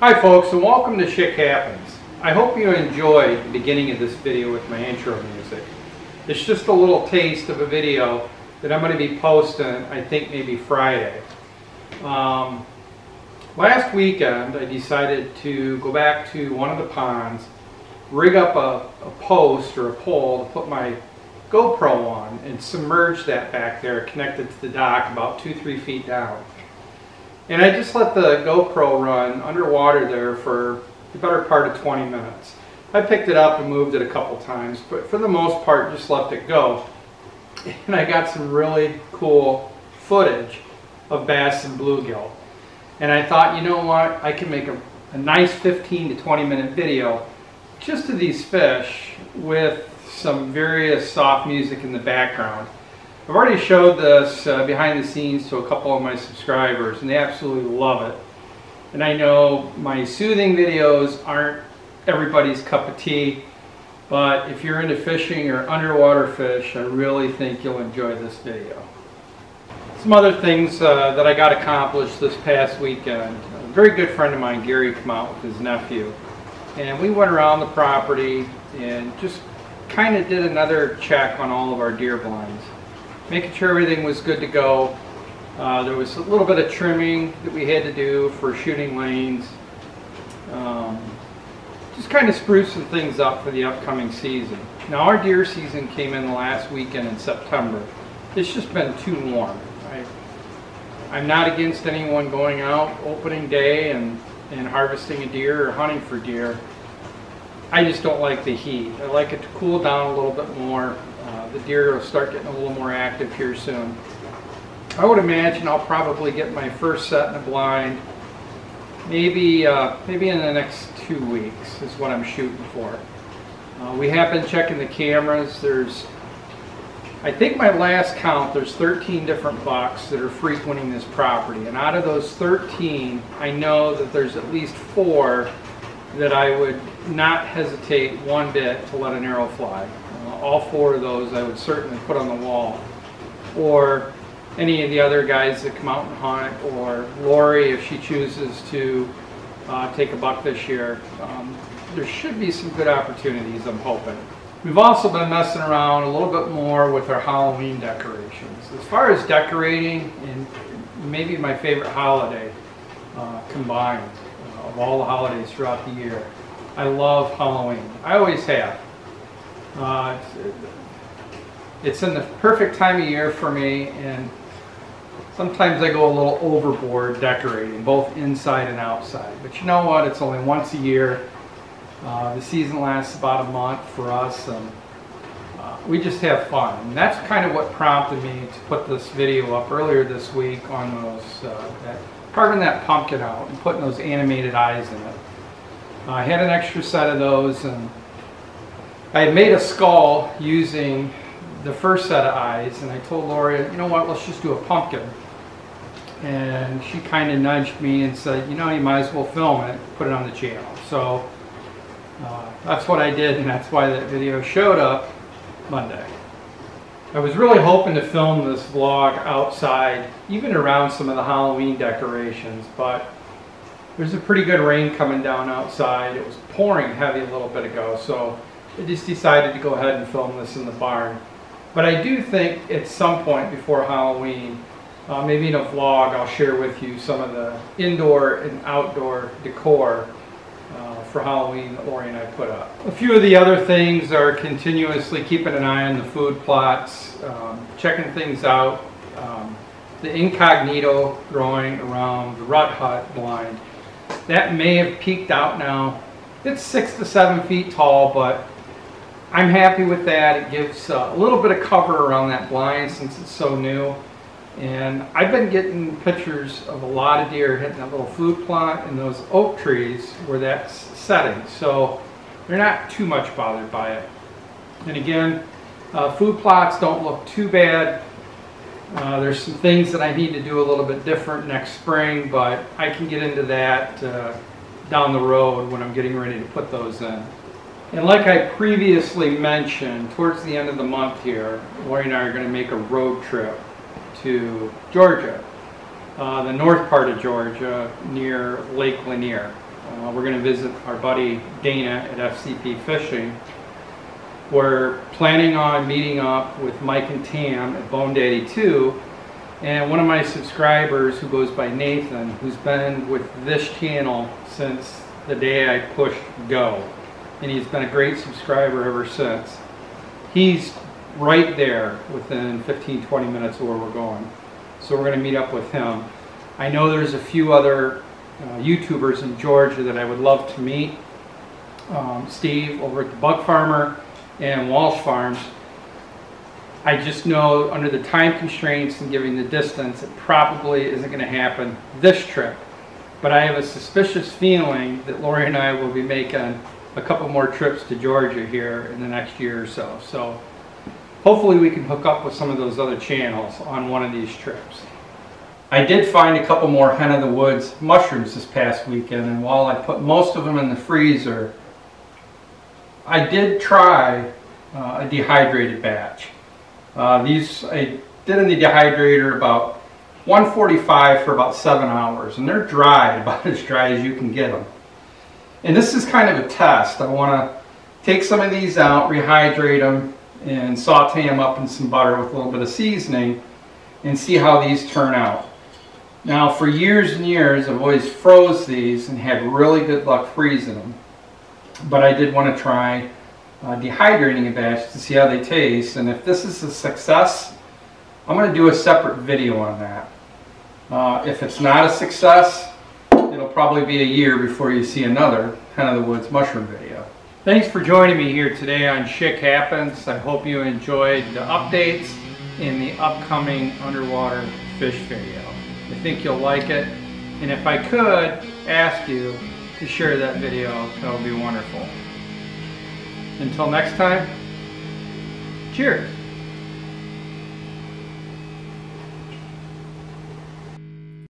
Hi folks, and welcome to Schick Happens. I hope you enjoyed the beginning of this video with my intro music. It's just a little taste of a video that I'm going to be posting, I think maybe Friday. Last weekend I decided to go back to one of the ponds, rig up a post or a pole to put my GoPro on and submerge that back there, connected to the dock about 2-3 feet down. And I just let the GoPro run underwater there for the better part of 20 minutes. I picked it up and moved it a couple times, but for the most part just left it go. And I got some really cool footage of bass and bluegill. And I thought, you know what, I can make a nice 15 to 20 minute video just of these fish with some various soft music in the background. I've already showed this behind the scenes to a couple of my subscribers and they absolutely love it. And I know my soothing videos aren't everybody's cup of tea, but if you're into fishing or underwater fish, I really think you'll enjoy this video. Some other things that I got accomplished this past weekend. A very good friend of mine, Gary, came out with his nephew. And we went around the property and just kind of did another check on all of our deer blinds, making sure everything was good to go. There was a little bit of trimming that we had to do for shooting lanes. Just kind of spruce some things up for the upcoming season. Now our deer season came in the last weekend in September. It's just been too warm. I'm not against anyone going out opening day and harvesting a deer or hunting for deer. I just don't like the heat. I like it to cool down a little bit more. The deer will start getting a little more active here soon. I would imagine I'll probably get my first set in a blind maybe in the next 2 weeks is what I'm shooting for. We have been checking the cameras. I think my last count, there's 13 different bucks that are frequenting this property, and out of those 13 I know that there's at least 4 that I would not hesitate one bit to let an arrow fly. All 4 of those I would certainly put on the wall, or any of the other guys that come out and hunt, or Lori if she chooses to take a buck this year. There should be some good opportunities, I'm hoping. We've also been messing around a little bit more with our Halloween decorations. As far as decorating, and maybe my favorite holiday combined of all the holidays throughout the year, I love Halloween. I always have. It's in the perfect time of year for me, and sometimes I go a little overboard decorating, both inside and outside. But you know what? It's only once a year. The season lasts about a month for us, and we just have fun. And that's kind of what prompted me to put this video up earlier this week on those, carving that pumpkin out and putting those animated eyes in it. I had an extra set of those, and I had made a skull using the first set of eyes, and I told Lori, you know what, let's just do a pumpkin. And she kind of nudged me and said, you know, you might as well film it, put it on the channel. So that's what I did, and that's why that video showed up Monday. I was really hoping to film this vlog outside, even around some of the Halloween decorations, but there's a pretty good rain coming down outside. It was pouring heavy a little bit ago, so I just decided to go ahead and film this in the barn. But I do think at some point before Halloween, maybe in a vlog, I'll share with you some of the indoor and outdoor decor for Halloween that Lori and I put up. A few of the other things are continuously keeping an eye on the food plots, checking things out. The incognito growing around the rut hut blind, that may have peaked out now. It's 6 to 7 feet tall, but I'm happy with that. It gives a little bit of cover around that blind since it's so new. And I've been getting pictures of a lot of deer hitting that little food plot and those oak trees where that's setting. So they're not too much bothered by it. And again, food plots don't look too bad. There's some things that I need to do a little bit different next spring, but I can get into that down the road when I'm getting ready to put those in. And like I previously mentioned, towards the end of the month here, Lori and I are going to make a road trip to Georgia, the north part of Georgia near Lake Lanier. We're going to visit our buddy Dana at FCP Fishing. We're planning on meeting up with Mike and Tam at Bone Daddy 2, and one of my subscribers who goes by Nathan, who's been with this channel since the day I pushed go, and he's been a great subscriber ever since. He's right there within 15-20 minutes of where we're going, so we're going to meet up with him. I know there's a few other YouTubers in Georgia that I would love to meet. Steve over at the Bug Farmer and Walsh Farms. I just know under the time constraints and giving the distance, it probably isn't going to happen this trip. But I have a suspicious feeling that Lori and I will be making a couple more trips to Georgia here in the next year or so. So hopefully we can hook up with some of those other channels on one of these trips. I did find a couple more hen of the woods mushrooms this past weekend, and while I put most of them in the freezer, I did try a dehydrated batch. These I did in the dehydrator about 145 for about 7 hours, and they're dry, about as dry as you can get them. And this is kind of a test. I want to take some of these out, rehydrate them, and saute them up in some butter with a little bit of seasoning and see how these turn out. Now, for years and years, I've always froze these and had really good luck freezing them. But I did want to try dehydrating a batch to see how they taste, and if this is a success, I'm going to do a separate video on that. If it's not a success, it'll probably be a year before you see another Hen of the Woods mushroom video. Thanks for joining me here today on Schick Happens. I hope you enjoyed the updates in the upcoming underwater fish video. I think you'll like it, and if I could ask you to share that video, that would be wonderful. Until next time, cheers!